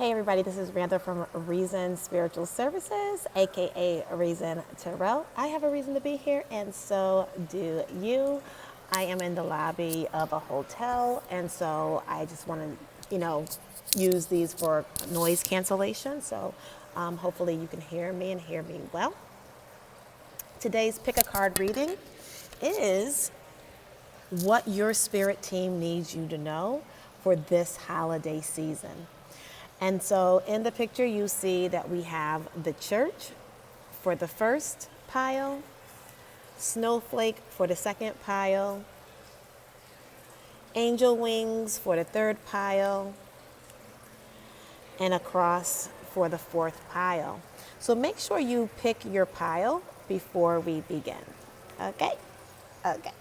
Hey everybody, this is Randall from Reason Spiritual Services, aka Reason Terrell. I have a reason to be here, and so do you. I am in the lobby of a hotel, and so I just want to, use these for noise cancellation. So hopefully you can hear me and hear me well. Today's pick a card reading is what your spirit team needs you to know for this holiday season. And so in the picture, you see that we have the church for the first pile, Snowflake for the second pile, angel wings for the third pile, and a cross for the fourth pile. So make sure you pick your pile before we begin. Okay? Okay.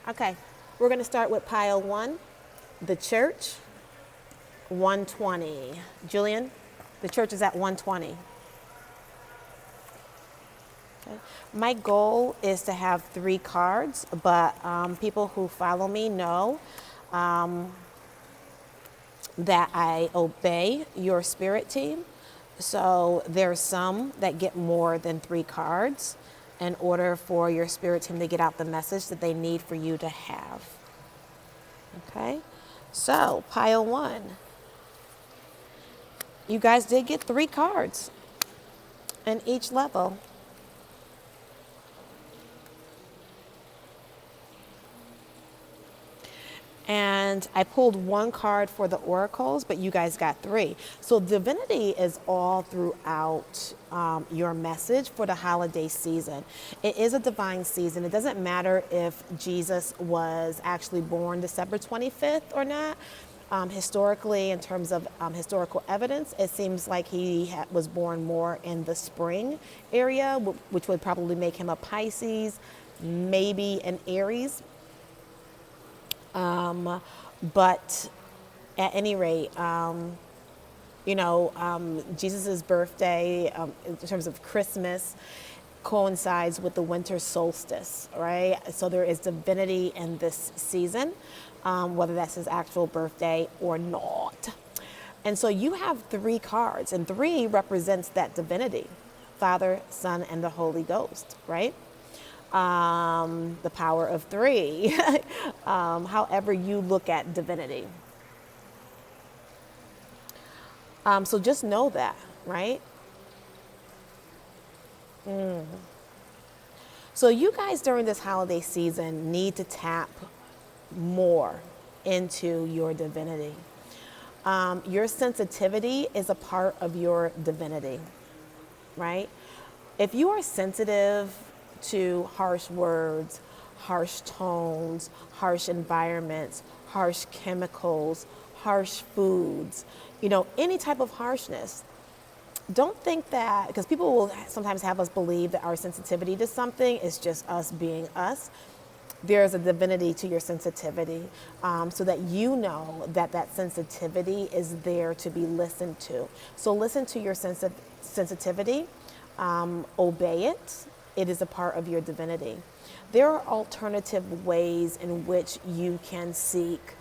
Okay, we're going to start with pile one, the church, 120. Julian, the church is at 120. Okay. My goal is to have 3 cards, but people who follow me know that I obey your spirit team. So there's some that get more than 3 cards in order for your spirit team to get out the message that they need for you to have. Okay, so pile one. You guys did get 3 cards in each level. And I pulled 1 card for the oracles, but you guys got 3. So divinity is all throughout your message for the holiday season. It is a divine season. It doesn't matter if Jesus was actually born December 25th or not. Historically, in terms of historical evidence, it seems like he was born more in the spring area, which would probably make him a Pisces, maybe an Aries. But at any rate, Jesus' birthday, in terms of Christmas, coincides with the winter solstice, right? So there is divinity in this season, whether that's his actual birthday or not. And so you have 3 cards, and 3 represents that divinity, Father, Son, and the Holy Ghost, right? The power of 3, however you look at divinity. So just know that, right? So you guys during this holiday season need to tap more into your divinity. Your sensitivity is a part of your divinity, right? If you are sensitive to harsh words, harsh tones, harsh environments, harsh chemicals, harsh foods, any type of harshness, don't think that, because people will sometimes have us believe that our sensitivity to something is just us being us. There's a divinity to your sensitivity, so that you know that that sensitivity is there to be listened to. So listen to your sensitivity, obey it. It is a part of your divinity. There are alternative ways in which you can seek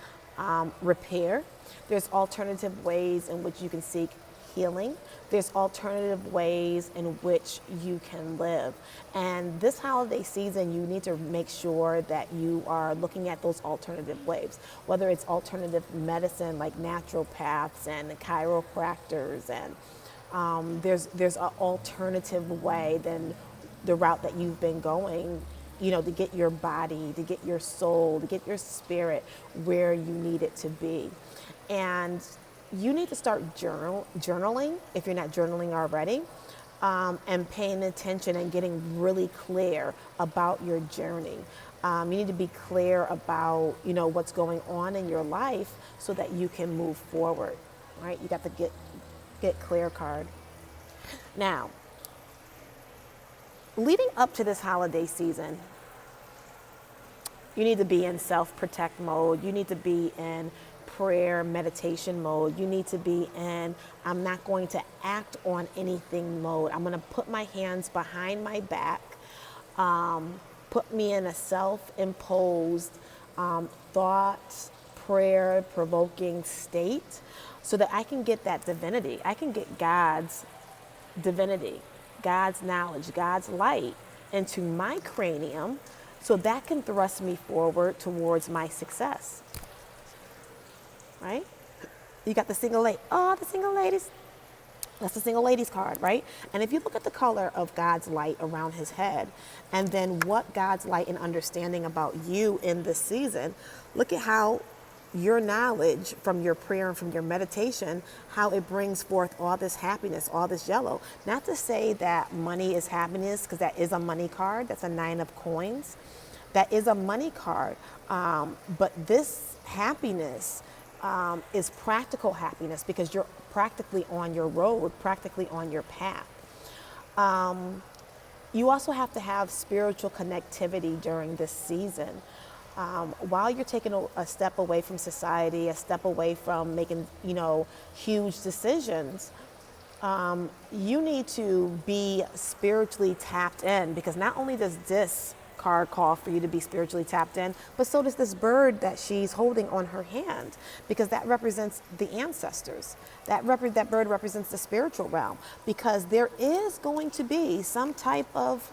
repair. There's alternative ways in which you can seek healing. There's alternative ways in which you can live. And this holiday season, you need to make sure that you are looking at those alternative ways, whether it's alternative medicine like naturopaths and chiropractors, and there's an alternative way than the route that you've been going, to get your body, to get your soul, to get your spirit where you need it to be. And you need to start journaling if you're not journaling already, and paying attention and getting really clear about your journey. You need to be clear about, what's going on in your life so that you can move forward, right? You got the get clear card. Now, leading up to this holiday season, You need to be in self-protect mode. You need to be in prayer, meditation mode. You need to be in, I'm not going to act on anything mode. I'm going to put my hands behind my back, put me in a self-imposed thought, prayer, provoking state so that I can get that divinity. I can get God's divinity, God's knowledge, God's light into my cranium so that can thrust me forward towards my success. Right? You got the single lady. Oh, the single ladies. That's the single ladies card, right? And if you look at the color of God's light around his head, and then what God's light and understanding about you in this season, look at how your knowledge from your prayer and from your meditation, how it brings forth all this happiness, all this yellow. Not to say that money is happiness, because that is a money card. That's a 9 of coins. That is a money card. But this happiness is practical happiness because you're practically on your road, practically on your path. You also have to have spiritual connectivity during this season. While you're taking a step away from society, a step away from making, huge decisions, you need to be spiritually tapped in, because not only does this card call for you to be spiritually tapped in, but so does this bird that she's holding on her hand, because that represents the ancestors. That bird represents the spiritual realm, because there is going to be some type of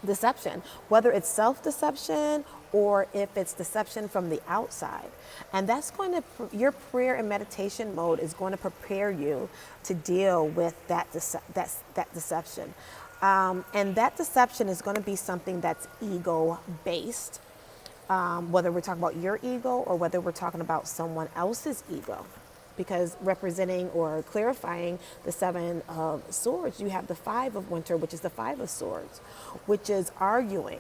deception, whether it's self-deception or if it's deception from the outside. And that's going to, your prayer and meditation mode is going to prepare you to deal with that deception. And that deception is going to be something that's ego-based, whether we're talking about your ego or whether we're talking about someone else's ego. Because representing or clarifying the 7 of swords, you have the 5 of winter, which is the 5 of swords, which is arguing,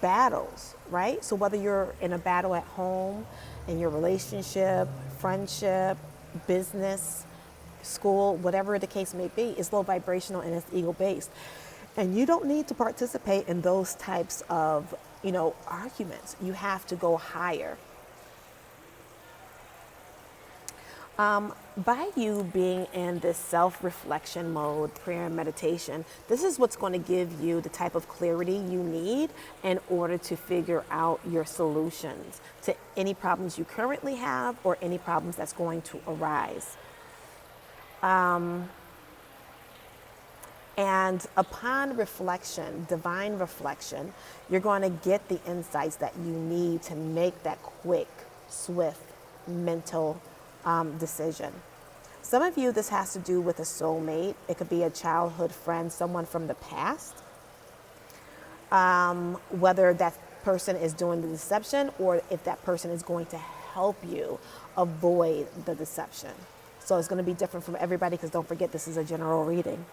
battles, right? So whether you're in a battle at home, in your relationship, friendship, business, school, whatever the case may be, it's low vibrational and it's ego-based. And you don't need to participate in those types of, arguments. You have to go higher. By you being in this self-reflection mode, prayer and meditation, this is what's going to give you the type of clarity you need in order to figure out your solutions to any problems you currently have or any problems that's going to arise. And upon reflection, divine reflection, you're going to get the insights that you need to make that quick, swift, mental decision. Some of you, this has to do with a soulmate. It could be a childhood friend, someone from the past. Whether that person is doing the deception or if that person is going to help you avoid the deception. So it's going to be different from everybody, because don't forget, this is a general reading.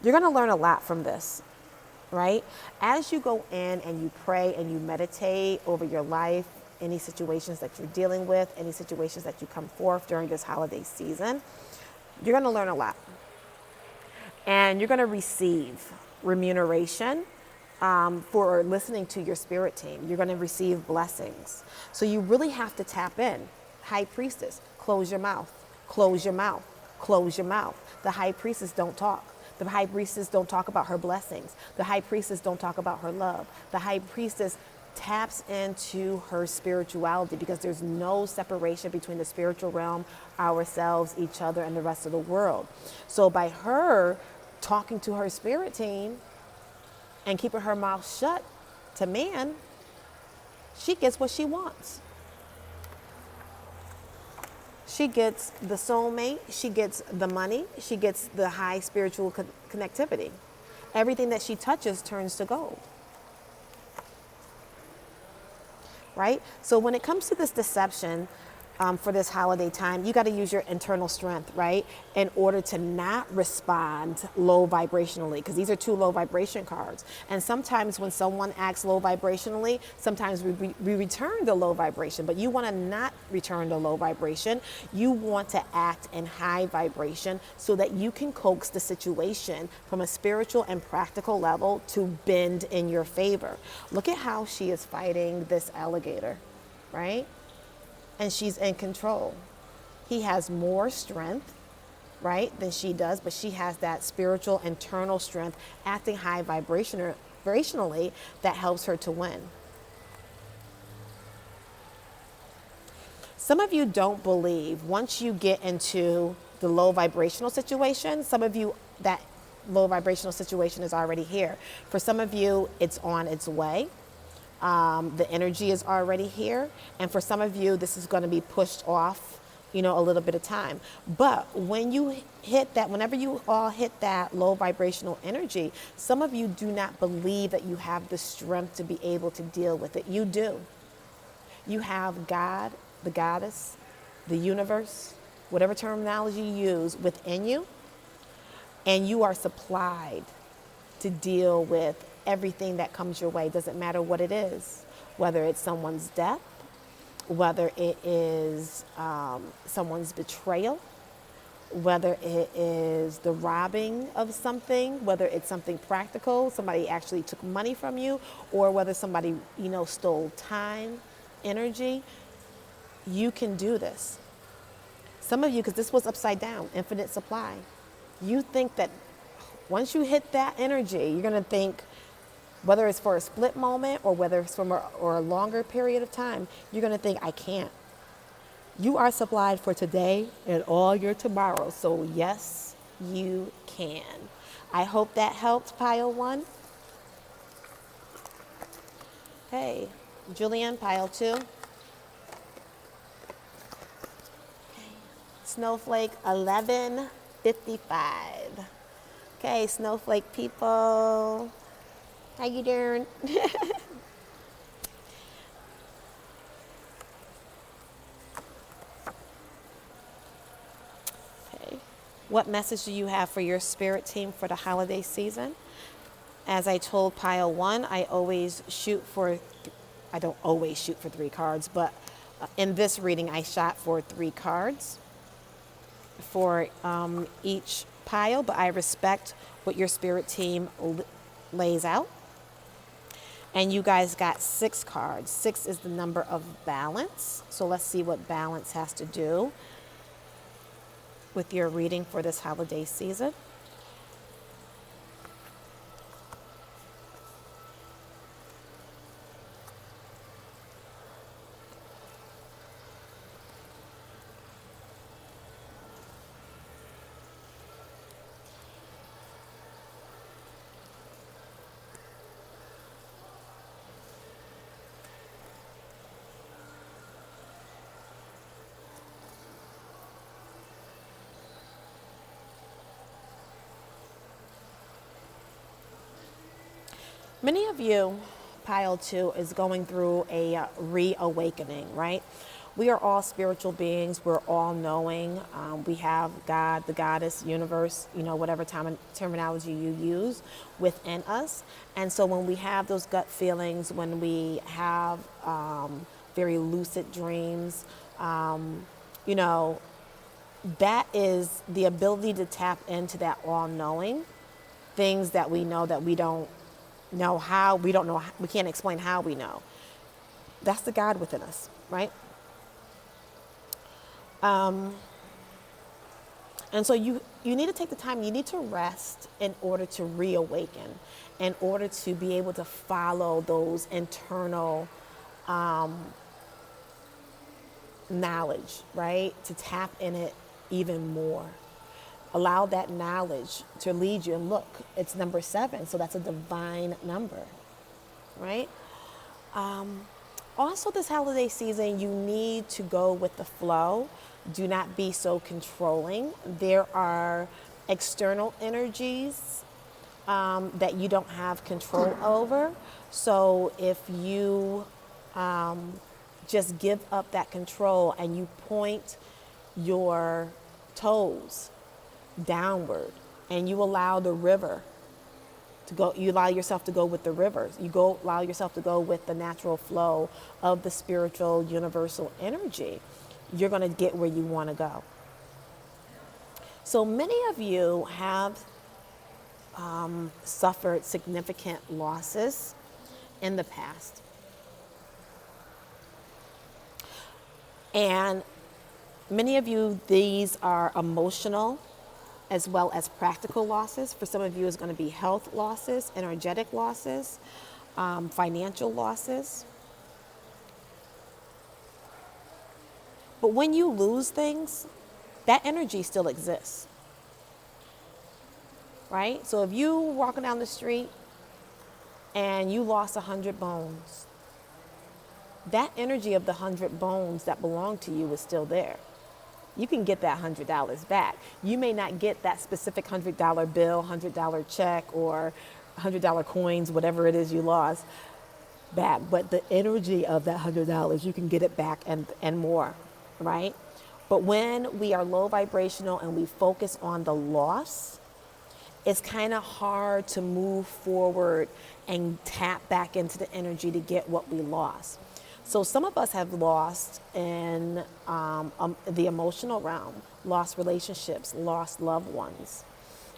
You're going to learn a lot from this, right? As you go in and you pray and you meditate over your life, any situations that you're dealing with, any situations that you come forth during this holiday season, you're going to learn a lot. And you're going to receive remuneration for listening to your spirit team. You're going to receive blessings. So you really have to tap in. High priestess, close your mouth, close your mouth, close your mouth. The high priestess don't talk. The high priestess don't talk about her blessings. The high priestess don't talk about her love. The high priestess taps into her spirituality, because there's no separation between the spiritual realm, ourselves, each other, and the rest of the world. So by her talking to her spirit team and keeping her mouth shut to man, she gets what she wants. She gets the soulmate, she gets the money, she gets the high spiritual connectivity. Everything that she touches turns to gold. Right? So when it comes to this deception, for this holiday time, you got to use your internal strength, right? In order to not respond low vibrationally, because these are two low vibration cards. And sometimes when someone acts low vibrationally, sometimes we return to low vibration, but you want to not return to low vibration. You want to act in high vibration so that you can coax the situation from a spiritual and practical level to bend in your favor. Look at how she is fighting this alligator, right? And she's in control. He has more strength, right, than she does, but she has that spiritual internal strength acting high vibrationally that helps her to win. Some of you don't believe once you get into the low vibrational situation, some of you, that low vibrational situation is already here. For some of you, it's on its way. The energy is already here. And for some of you, this is going to be pushed off, a little bit of time. But when you hit that, whenever you all hit that low vibrational energy, some of you do not believe that you have the strength to be able to deal with it. You do. You have God, the goddess, the universe, whatever terminology you use within you, and you are supplied to deal with everything that comes your way. Doesn't matter what it is, whether it's someone's death, whether it is someone's betrayal, whether it is the robbing of something, whether it's something practical, somebody actually took money from you, or whether somebody, stole time, energy. You can do this. Some of you, because this was upside down, infinite supply, you think that once you hit that energy, you're going to think, whether it's for a split moment or whether it's from a longer period of time, you're going to think, I can't. You are supplied for today and all your tomorrow. So yes, you can. I hope that helped, pile one. Okay, Julian, pile two. Snowflake 1155. Okay, Snowflake people. How you doing? Okay. What message do you have for your spirit team for the holiday season? As I told pile one, I don't always shoot for 3 cards, but in this reading, I shot for 3 cards for each pile, but I respect what your spirit team lays out. And you guys got 6 cards. 6 is the number of balance. So let's see what balance has to do with your reading for this holiday season. Many of you, pile two, is going through a reawakening, right? We are all spiritual beings. We're all knowing. We have God, the goddess, universe, whatever terminology you use within us. And so when we have those gut feelings, when we have very lucid dreams, that is the ability to tap into that all-knowing, things that we know that we don't know how, we can't explain how we know. That's the God within us, right? And so you need to take the time, you need to rest in order to reawaken, in order to be able to follow those internal knowledge, right? To tap in it even more. Allow that knowledge to lead you. And look, it's number 7, so that's a divine number, right? Also, this holiday season, you need to go with the flow. Do not be so controlling. There are external energies that you don't have control over. So if you just give up that control and you point your toes downward and you allow the river to go, you allow yourself to go with the rivers. Allow yourself to go with the natural flow of the spiritual universal energy. You're going to get where you want to go. So many of you have suffered significant losses in the past. And many of you, these are emotional as well as practical losses. For some of you, it's going to be health losses, energetic losses, financial losses. But when you lose things, that energy still exists, right? So if you walking down the street and you lost 100 bones, that energy of the 100 bones that belong to you is still there. You can get that $100 back. You may not get that specific $100 bill, $100 check, or $100 coins, whatever it is you lost back. But the energy of that $100, you can get it back and more, right? But when we are low vibrational and we focus on the loss, it's kind of hard to move forward and tap back into the energy to get what we lost. So some of us have lost in the emotional realm, lost relationships, lost loved ones,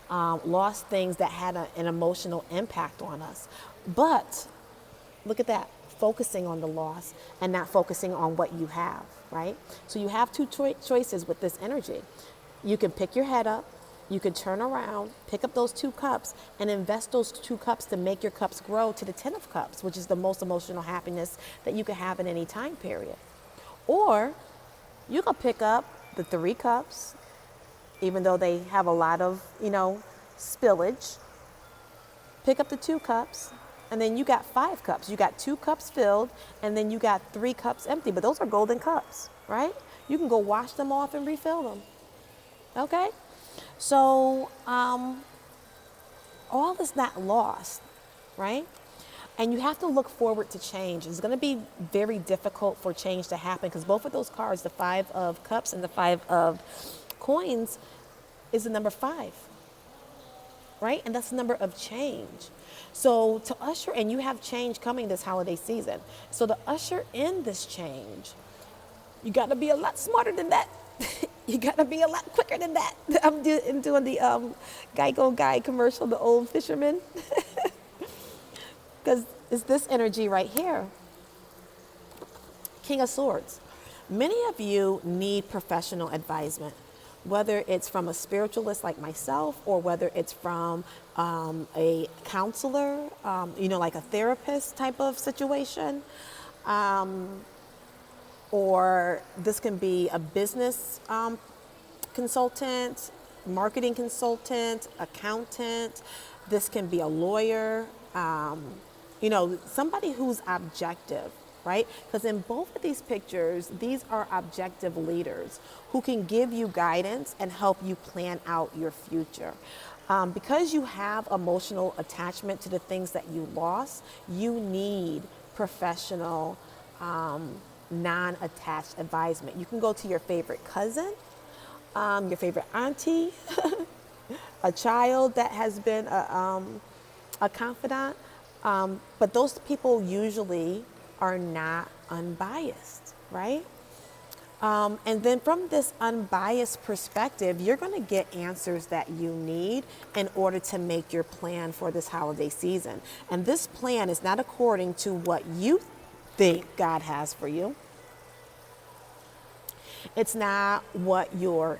lost things that had an emotional impact on us. But look at that, focusing on the loss and not focusing on what you have, right? So you have two choices with this energy. You can pick your head up. You can turn around, pick up those 2 cups, and invest those 2 cups to make your cups grow to the 10 of cups, which is the most emotional happiness that you can have in any time period. Or you can pick up the 3 cups, even though they have a lot of, spillage. Pick up the 2 cups, and then you got 5 cups. You got 2 cups filled, and then you got 3 cups empty. But those are golden cups, right? You can go wash them off and refill them. Okay? So all is not lost, right? And you have to look forward to change. It's going to be very difficult for change to happen because both of those cards, the 5 of cups and the 5 of coins, is the number 5, right? And that's the number of change. So to usher, and you have change coming this holiday season. So to usher in this change, you got to be a lot smarter than that. You got to be a lot quicker than that. I'm doing the Geico guy commercial, the old fisherman. Because it's this energy right here. King of Swords. Many of you need professional advisement, whether it's from a spiritualist like myself or whether it's from a counselor, like a therapist type of situation. Or this can be a business consultant, marketing consultant, accountant. This can be a lawyer, somebody who's objective, right? Because in both of these pictures, these are objective leaders who can give you guidance and help you plan out your future. Because you have emotional attachment to the things that you lost, you need professional non-attached advisement. You can go to your favorite cousin, your favorite auntie, a child that has been a confidant, but those people usually are not unbiased, right? And then from this unbiased perspective, you're going to get answers that you need in order to make your plan for this holiday season. And this plan is not according to what you think God has for you. It's not what your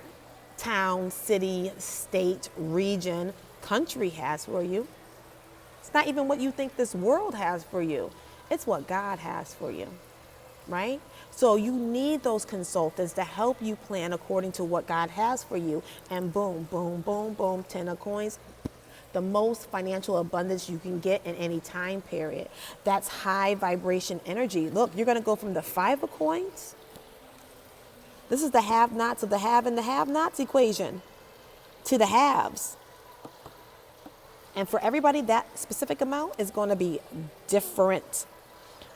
town, city, state, region, country has for you. It's not even what you think this world has for you. It's what God has for you, right? So you need those consultants to help you plan according to what God has for you. And boom, boom, boom, boom, 10 of coins. The most financial abundance you can get in any time period. That's high vibration energy. Look, you're going to go from the 5 of coins. This is the have-nots of the have and the have-nots equation to the haves. And for everybody, that specific amount is going to be different.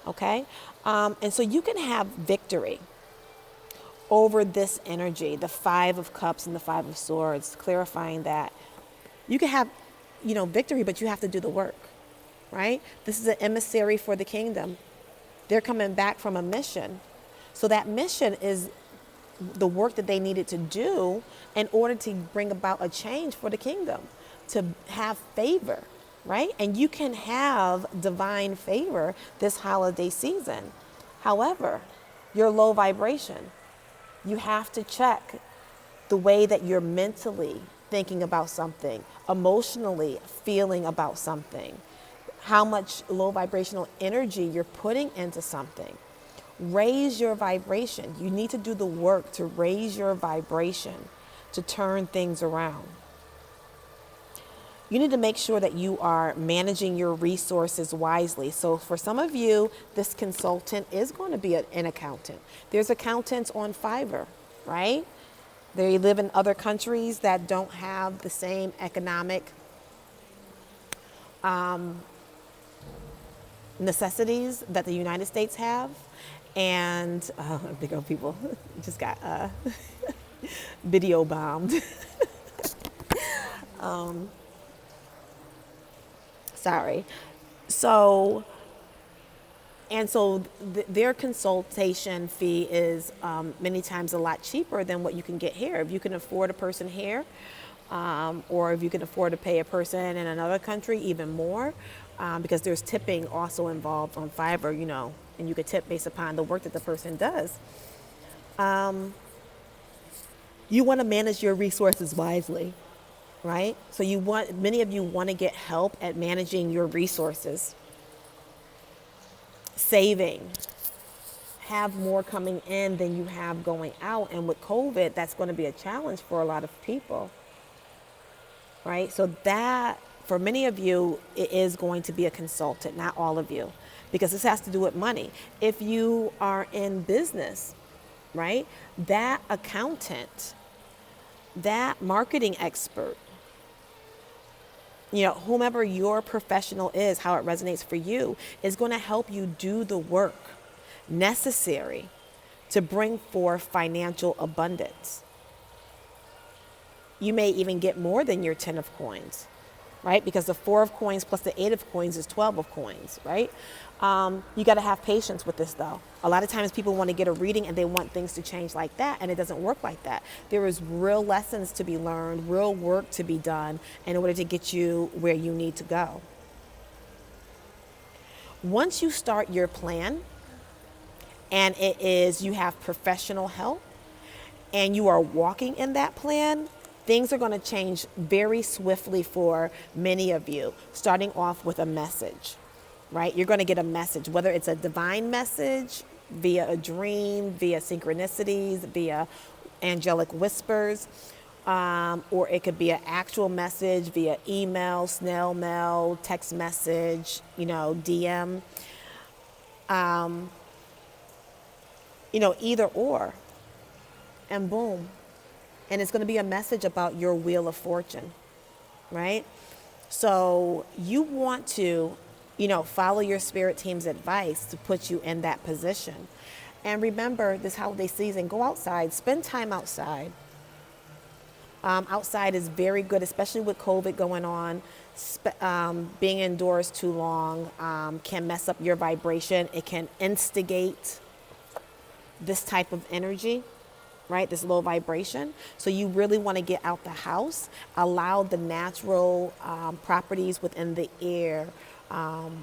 Okay? And so you can have victory over this energy, the Five of Cups and the Five of Swords, clarifying that you can have, victory, but you have to do the work, right? This is an emissary for the kingdom. They're coming back from a mission. So that mission is the work that they needed to do in order to bring about a change for the kingdom, to have favor, right? And you can have divine favor this holiday season. However, you're low vibration. You have to check the way that you're mentally thinking about something, emotionally feeling about something, how much low vibrational energy you're putting into something. Raise your vibration. You need to do the work to raise your vibration to turn things around. You need to make sure that you are managing your resources wisely. So for some of you, this consultant is going to be an accountant. There's accountants on Fiverr, right? They live in other countries that don't have the same economic necessities that the United States have. And big old people just got video bombed. Sorry. So their consultation fee is many times a lot cheaper than what you can get here. If you can afford a person here, or if you can afford to pay a person in another country, even more, because there's tipping also involved on Fiverr, and you could tip based upon the work that the person does. You want to manage your resources wisely, right? So many of you want to get help at managing your resources, saving, have more coming in than you have going out. And with COVID, that's going to be a challenge for a lot of people, right? So that, for many of you, it is going to be a consultant, not all of you, because this has to do with money. If you are in business, right, that accountant, that marketing expert, whomever your professional is, how it resonates for you, is going to help you do the work necessary to bring forth financial abundance. You may even get more than your 10 of coins, right? Because the 4 of coins plus the 8 of coins is 12 of coins, right? You got to have patience with this, though. A lot of times people want to get a reading and they want things to change like that, and it doesn't work like that. There is real lessons to be learned, real work to be done in order to get you where you need to go. Once you start your plan, and you have professional help, and you are walking in that plan, things are going to change very swiftly for many of you, starting off with a message, right? You're going to get a message, whether it's a divine message via a dream, via synchronicities, via angelic whispers, or it could be an actual message via email, snail mail, text message, DM, either or, and boom. And it's going to be a message about your wheel of fortune, right? So you want to, follow your spirit team's advice to put you in that position. And remember, this holiday season, go outside, spend time outside. Outside is very good, especially with COVID going on. Being indoors too long can mess up your vibration. It can instigate this type of energy, right? This low vibration. So you really want to get out the house, allow the natural properties within the air,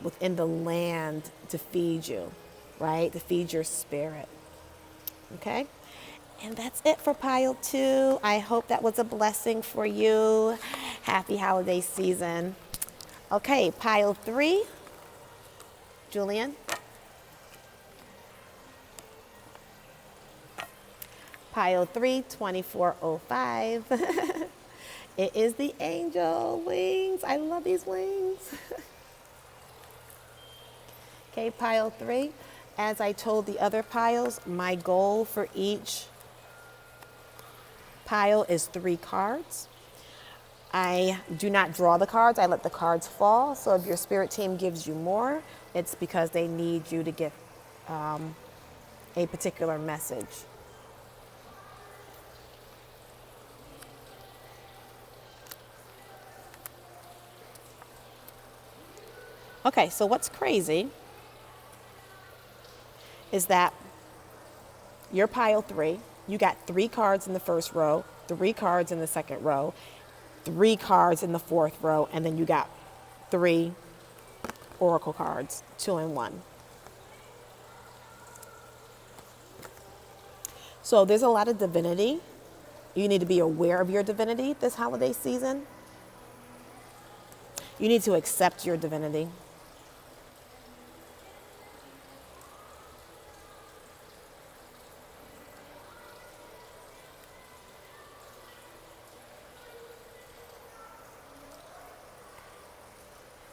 within the land to feed you, right? To feed your spirit. Okay? And that's it for pile 2. I hope that was a blessing for you. Happy holiday season. Okay, pile 3. Julian? Pile 3, 2405. It is the angel wings. I love these wings. Okay, pile 3. As I told the other piles, my goal for each pile is 3 cards. I do not draw the cards. I let the cards fall. So if your spirit team gives you more, it's because they need you to get a particular message. Okay, so what's crazy is that your pile 3, you got 3 cards in the first row, 3 cards in the second row, 3 cards in the fourth row, and then you got 3 oracle cards, 2 and 1. So there's a lot of divinity. You need to be aware of your divinity this holiday season. You need to accept your divinity.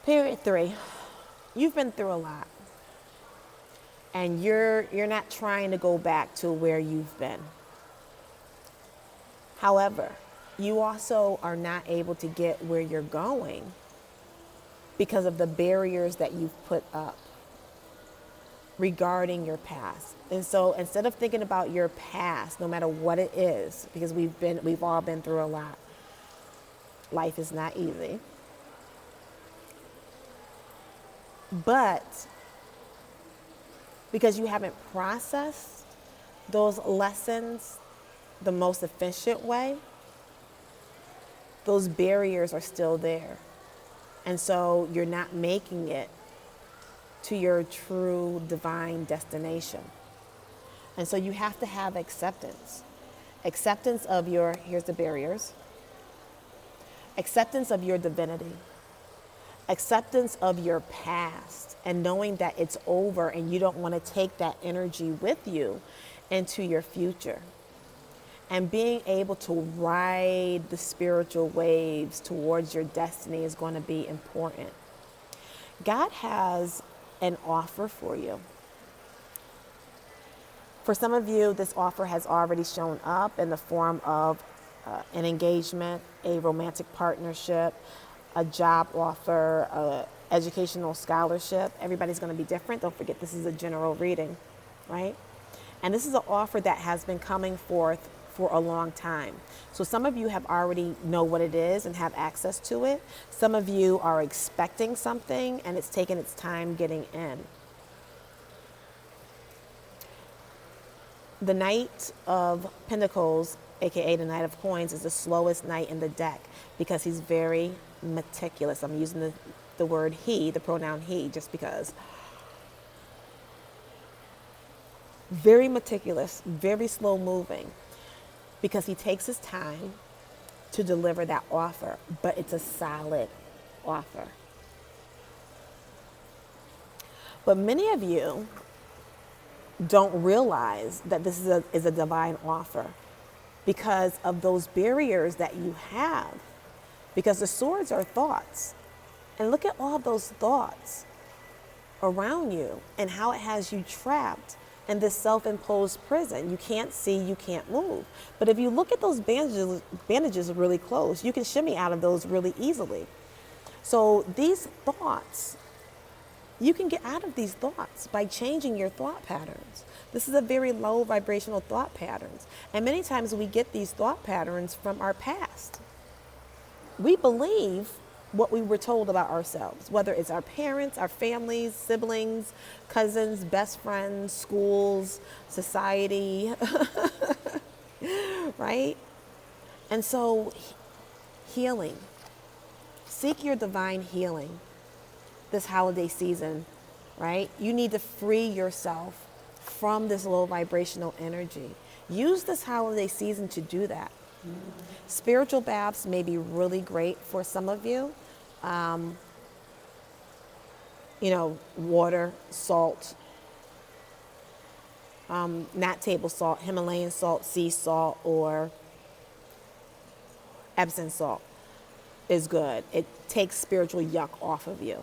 Period 3. You've been through a lot. And you're not trying to go back to where you've been. However, you also are not able to get where you're going because of the barriers that you've put up regarding your past. And so instead of thinking about your past, no matter what it is, because we've all been through a lot. Life is not easy. But because you haven't processed those lessons the most efficient way, those barriers are still there. And so you're not making it to your true divine destination. And so you have to have acceptance. Acceptance of here's the barriers. Acceptance of your divinity. Acceptance of your past and knowing that it's over and you don't want to take that energy with you into your future. And being able to ride the spiritual waves towards your destiny is going to be important. God has an offer for you. For some of you, this offer has already shown up in the form of an engagement, a romantic partnership, a job offer, a educational scholarship. Everybody's going to be different. Don't forget, this is a general reading, right? And this is an offer that has been coming forth for a long time. So some of you have already know what it is and have access to it. Some of you are expecting something and it's taken its time getting in. The Knight of Pentacles, aka the Knight of Coins, is the slowest knight in the deck because he's very meticulous. I'm using the word he, the pronoun he, just because. Very meticulous, very slow moving, because he takes his time to deliver that offer, but it's a solid offer. But many of you don't realize that this is a divine offer because of those barriers that you have. Because the swords are thoughts. And look at all those thoughts around you and how it has you trapped in this self-imposed prison. You can't see, you can't move. But if you look at those bandages really close, you can shimmy out of those really easily. So these thoughts, you can get out of these thoughts by changing your thought patterns. This is a very low vibrational thought patterns. And many times we get these thought patterns from our past. We believe what we were told about ourselves, whether it's our parents, our families, siblings, cousins, best friends, schools, society, right? And so healing, seek your divine healing this holiday season, right? You need to free yourself from this low vibrational energy. Use this holiday season to do that. Spiritual baths may be really great for some of you. Water, salt, not table salt, Himalayan salt, sea salt, or Epsom salt is good. It takes spiritual yuck off of you.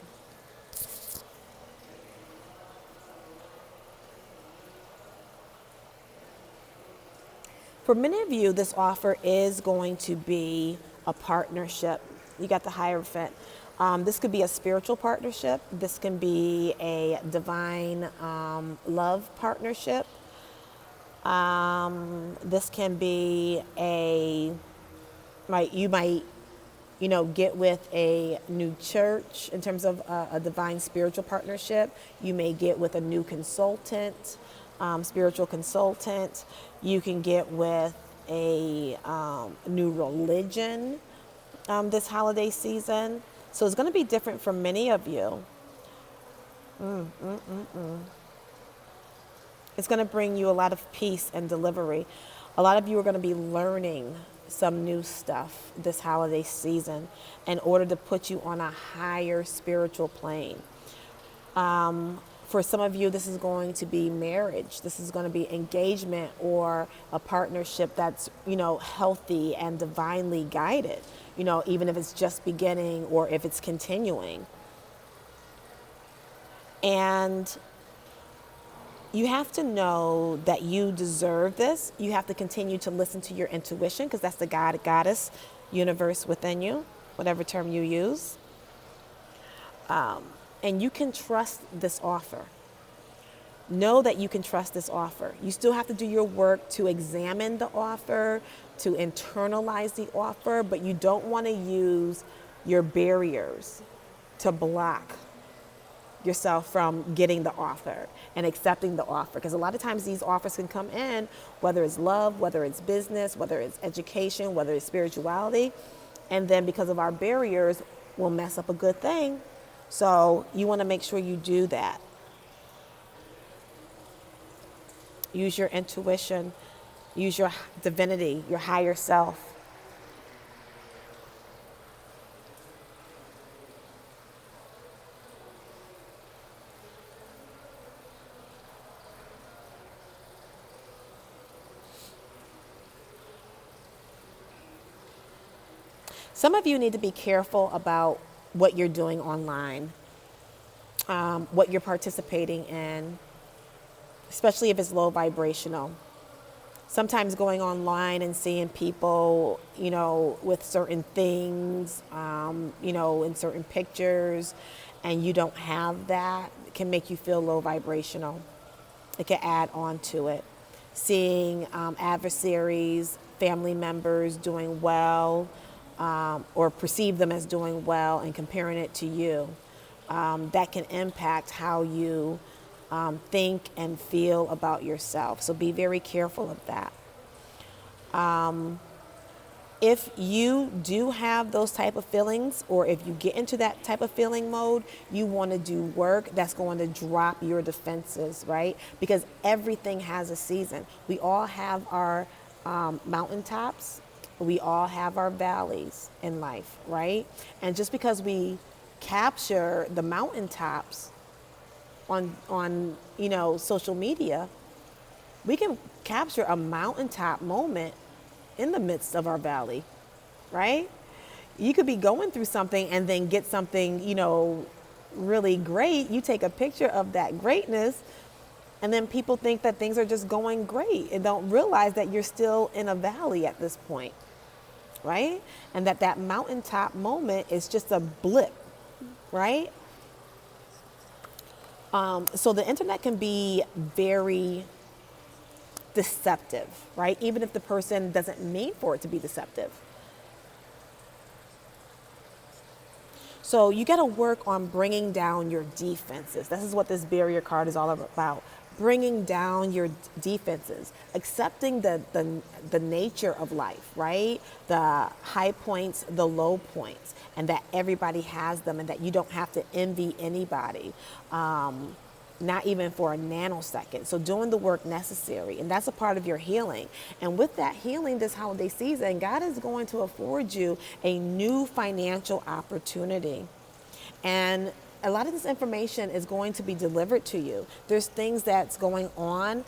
For many of you, this offer is going to be a partnership. You got the Hierophant. This could be a spiritual partnership. This can be a divine love partnership. This can be you might, get with a new church in terms of a divine spiritual partnership. You may get with a new consultant, spiritual consultant. You can get with a new religion this holiday season. So it's going to be different for many of you. It's going to bring you a lot of peace and delivery. A lot of you are going to be learning some new stuff this holiday season in order to put you on a higher spiritual plane. For some of you, this is going to be marriage. This is going to be engagement or a partnership that's, healthy and divinely guided, even if it's just beginning or if it's continuing. And you have to know that you deserve this. You have to continue to listen to your intuition, because that's the God, goddess, universe within you, whatever term you use. And you can trust this offer. Know that you can trust this offer. You still have to do your work to examine the offer, to internalize the offer, but you don't want to use your barriers to block yourself from getting the offer and accepting the offer. Because a lot of times these offers can come in, whether it's love, whether it's business, whether it's education, whether it's spirituality, and then because of our barriers, we'll mess up a good thing. So you want to make sure you do that. Use your intuition, use your divinity, your higher self. Some of you need to be careful about what you're doing online, what you're participating in, especially if it's low vibrational. Sometimes going online and seeing people, with certain things, in certain pictures, and you don't have that, can make you feel low vibrational. It can add on to it. Seeing adversaries, family members doing well, or perceive them as doing well and comparing it to you, that can impact how you think and feel about yourself. So be very careful of that. If you do have those type of feelings, or if you get into that type of feeling mode, you want to do work that's going to drop your defenses, right? Because everything has a season. We all have our mountaintops. We all have our valleys in life, right? And just because we capture the mountaintops on social media, we can capture a mountaintop moment in the midst of our valley, right? You could be going through something and then get something, really great. You take a picture of that greatness, and then people think that things are just going great and don't realize that you're still in a valley at this point, right? And that mountaintop moment is just a blip, right? So the internet can be very deceptive, right? Even if the person doesn't mean for it to be deceptive. So you got to work on bringing down your defenses. This is what this barrier card is all about. Bringing down your defenses, accepting the nature of life, right? The high points, the low points, and that everybody has them, and that you don't have to envy anybody, not even for a nanosecond. So doing the work necessary, and that's a part of your healing. And with that healing this holiday season, God is going to afford you a new financial opportunity. And a lot of this information is going to be delivered to you. There's things that's going on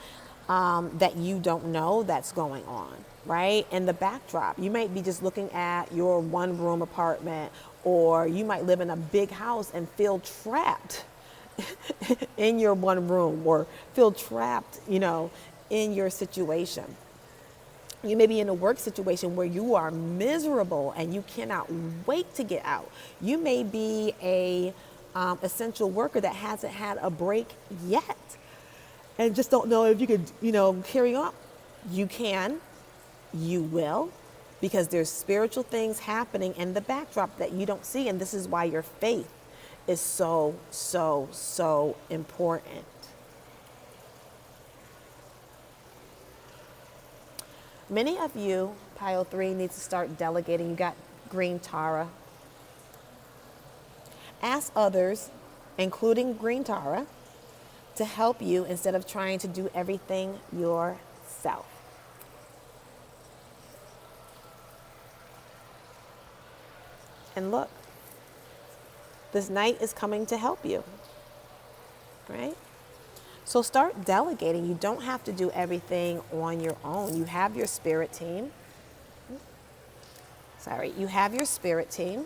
that you don't know that's going on, right? In the backdrop, you might be just looking at your one-room apartment, or you might live in a big house and feel trapped in your one room, or feel trapped, in your situation. You may be in a work situation where you are miserable and you cannot wait to get out. You may be a essential worker that hasn't had a break yet and just don't know if you could, carry on. You can, you will, because there's spiritual things happening in the backdrop that you don't see. And this is why your faith is so, so, so important. Many of you, pile 3, need to start delegating. You got green Tara. Ask others, including green Tara, to help you instead of trying to do everything yourself. And look, this night is coming to help you, right? So start delegating. You don't have to do everything on your own. You have your spirit team. You have your spirit team.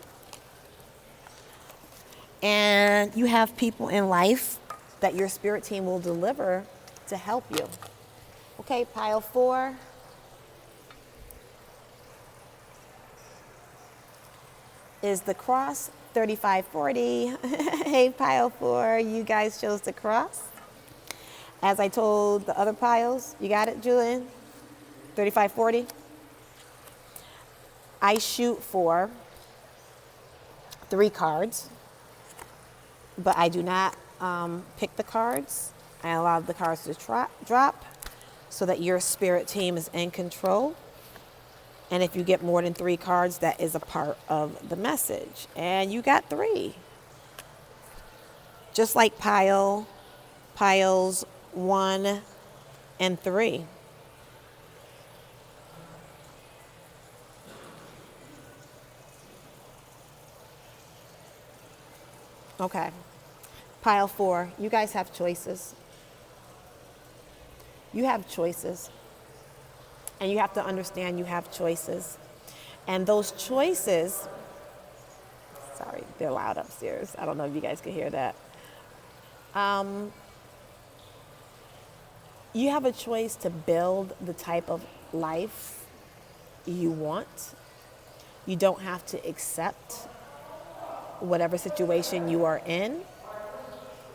And you have people in life that your spirit team will deliver to help you. Okay, pile 4. Is the cross 3540. Hey, pile 4, you guys chose the cross. As I told the other piles, you got it, Julian? 3540. I shoot for 3 cards, but I do not pick the cards. I allow the cards to drop so that your spirit team is in control. And if you get more than 3 cards, that is a part of the message. And you got 3. Just like piles 1 and 3. Okay. Pile 4, you guys have choices. You have choices. And you have to understand you have choices. And those choices, sorry, they're loud upstairs. I don't know if you guys can hear that. You have a choice to build the type of life you want. You don't have to accept whatever situation you are in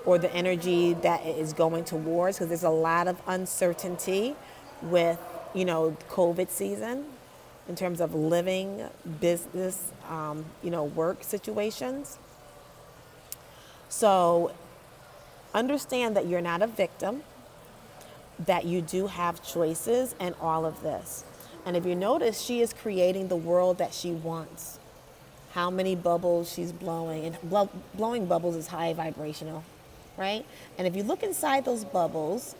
or the energy that it is going towards, because there's a lot of uncertainty with, COVID season in terms of living, business, work situations. So understand that you're not a victim, that you do have choices in all of this. And if you notice, she is creating the world that she wants. How many bubbles she's blowing. And blowing bubbles is high vibrational, right? And if you look inside those bubbles,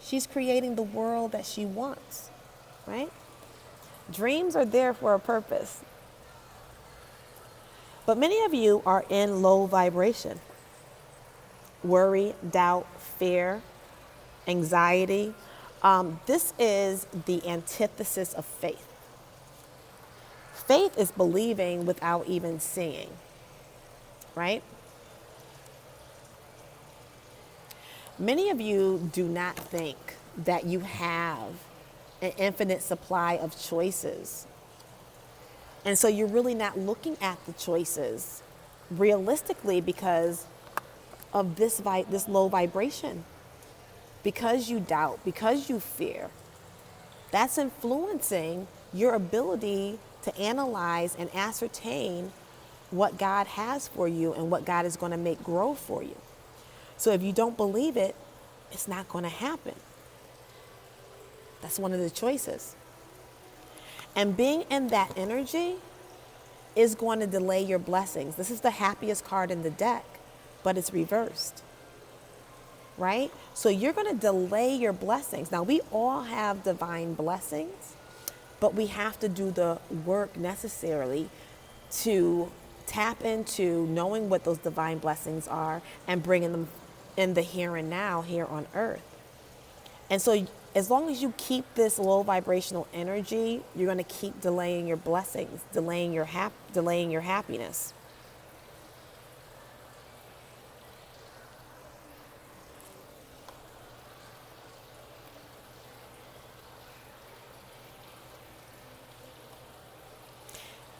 she's creating the world that she wants, right? Dreams are there for a purpose. But many of you are in low vibration. Worry, doubt, fear, anxiety. This is the antithesis of faith. Faith is believing without even seeing, right? Many of you do not think that you have an infinite supply of choices. And so you're really not looking at the choices realistically because of this low vibration. Because you doubt, because you fear, that's influencing your ability to analyze and ascertain what God has for you and what God is going to make grow for you. So if you don't believe it, it's not going to happen. That's one of the choices. And being in that energy is going to delay your blessings. This is the happiest card in the deck, but it's reversed, right? So you're going to delay your blessings. Now, we all have divine blessings, but we have to do the work necessarily to tap into knowing what those divine blessings are and bringing them in the here and now, here on earth. And so as long as you keep this low vibrational energy, you're going to keep delaying your blessings, delaying your happiness.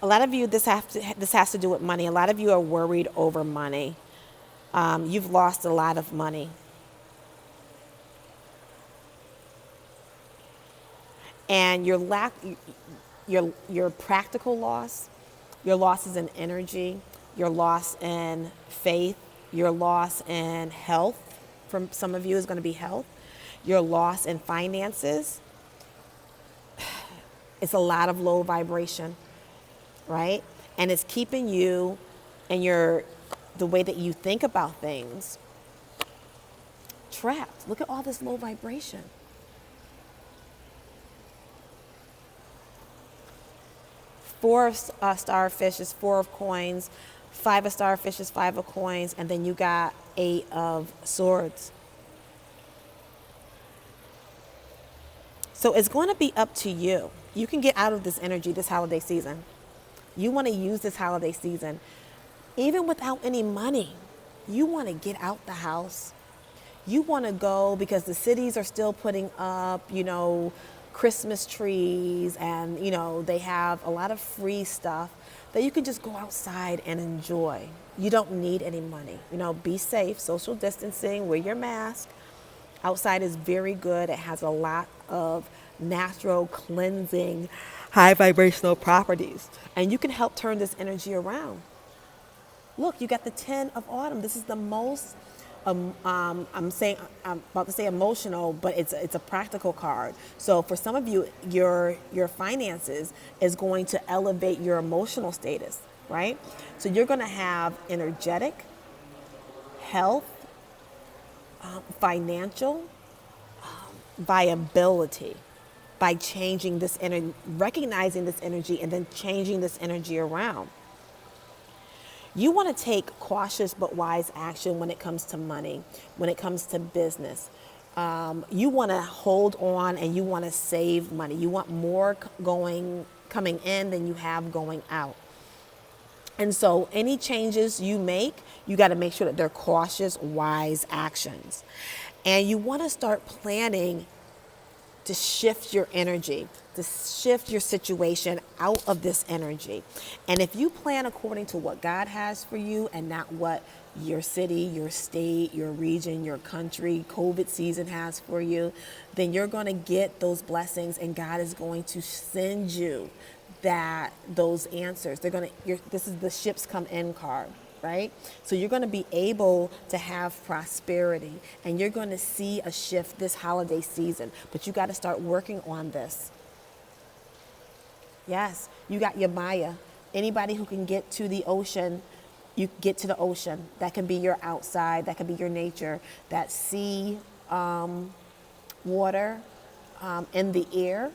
A lot of you, this has to do with money. A lot of you are worried over money. You've lost a lot of money. And your practical loss, your losses in energy, your loss in faith, your loss in health, from some of you is going to be health, your loss in finances. It's a lot of low vibration, right? And it's keeping you and the way that you think about things trapped. Look at all this low vibration. Four of starfish is 4 of coins. 5 of starfish is 5 of coins. And then you got 8 of swords. So it's going to be up to you. You can get out of this energy this holiday season. You want to use this holiday season, even without any money. You want to get out the house. You want to go, because the cities are still putting up, Christmas trees, and, they have a lot of free stuff that you can just go outside and enjoy. You don't need any money. Be safe, social distancing, wear your mask. Outside is very good. It has a lot of natural cleansing, high vibrational properties. And you can help turn this energy around. Look, you got the 10 of autumn. This is the most, I'm about to say emotional, but it's a practical card. So for some of you, your finances is going to elevate your emotional status, right? So you're going to have energetic, health, financial viability by changing this energy, recognizing this energy, and then changing this energy around. You want to take cautious but wise action when it comes to money, when it comes to business. You want to hold on and you want to save money. You want more coming in than you have going out. And so any changes you make, you got to make sure that they're cautious, wise actions. And you want to start planning to shift your energy, to shift your situation out of this energy. And if you plan according to what God has for you and not what your city, your state, your region, your country, COVID season has for you, then you're going to get those blessings, and God is going to send you those answers. This is the ships come in card, right? So you're going to be able to have prosperity, and you're going to see a shift this holiday season, but you got to start working on this. Yes, you got your Maya. Anybody who can get to the ocean, you get to the ocean. That can be your outside, that can be your nature, that sea, water, in the air.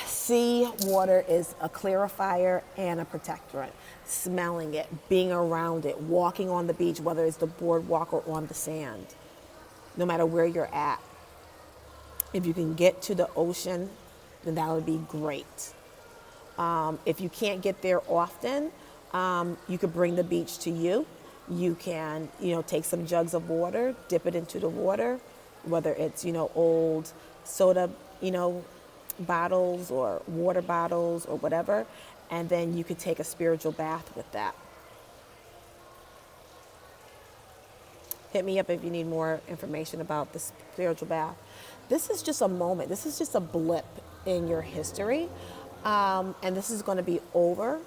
Sea water is a clarifier and a protectorant. Smelling it, being around it, walking on the beach, whether it's the boardwalk or on the sand, no matter where you're at. If you can get to the ocean, then that would be great. If you can't get there often, you could bring the beach to you. You can, take some jugs of water, dip it into the water, whether it's, old soda, bottles or water bottles or whatever, and then you could take a spiritual bath with that. Hit me up if you need more information about the spiritual bath. This is just a moment. This is just a blip in your history, and this is going to be over.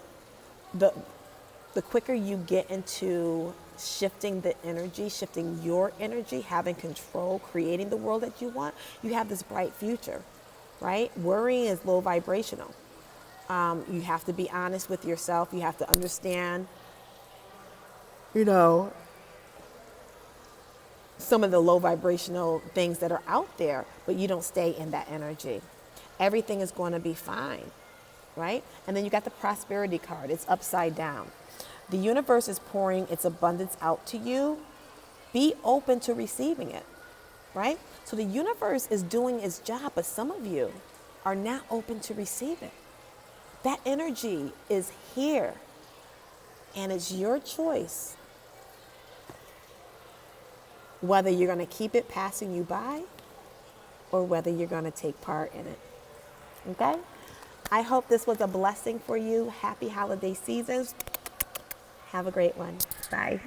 The quicker you get into shifting the energy, shifting your energy, having control, creating the world that you want, you have this bright future. Right? Worrying is low vibrational. You have to be honest with yourself. You have to understand, some of the low vibrational things that are out there, but you don't stay in that energy. Everything is going to be fine, right? And then you got the prosperity card. It's upside down. The universe is pouring its abundance out to you. Be open to receiving it. Right? So the universe is doing its job, but some of you are not open to receive it. That energy is here, and it's your choice whether you're going to keep it passing you by or whether you're going to take part in it. Okay? I hope this was a blessing for you. Happy holiday seasons. Have a great one. Bye.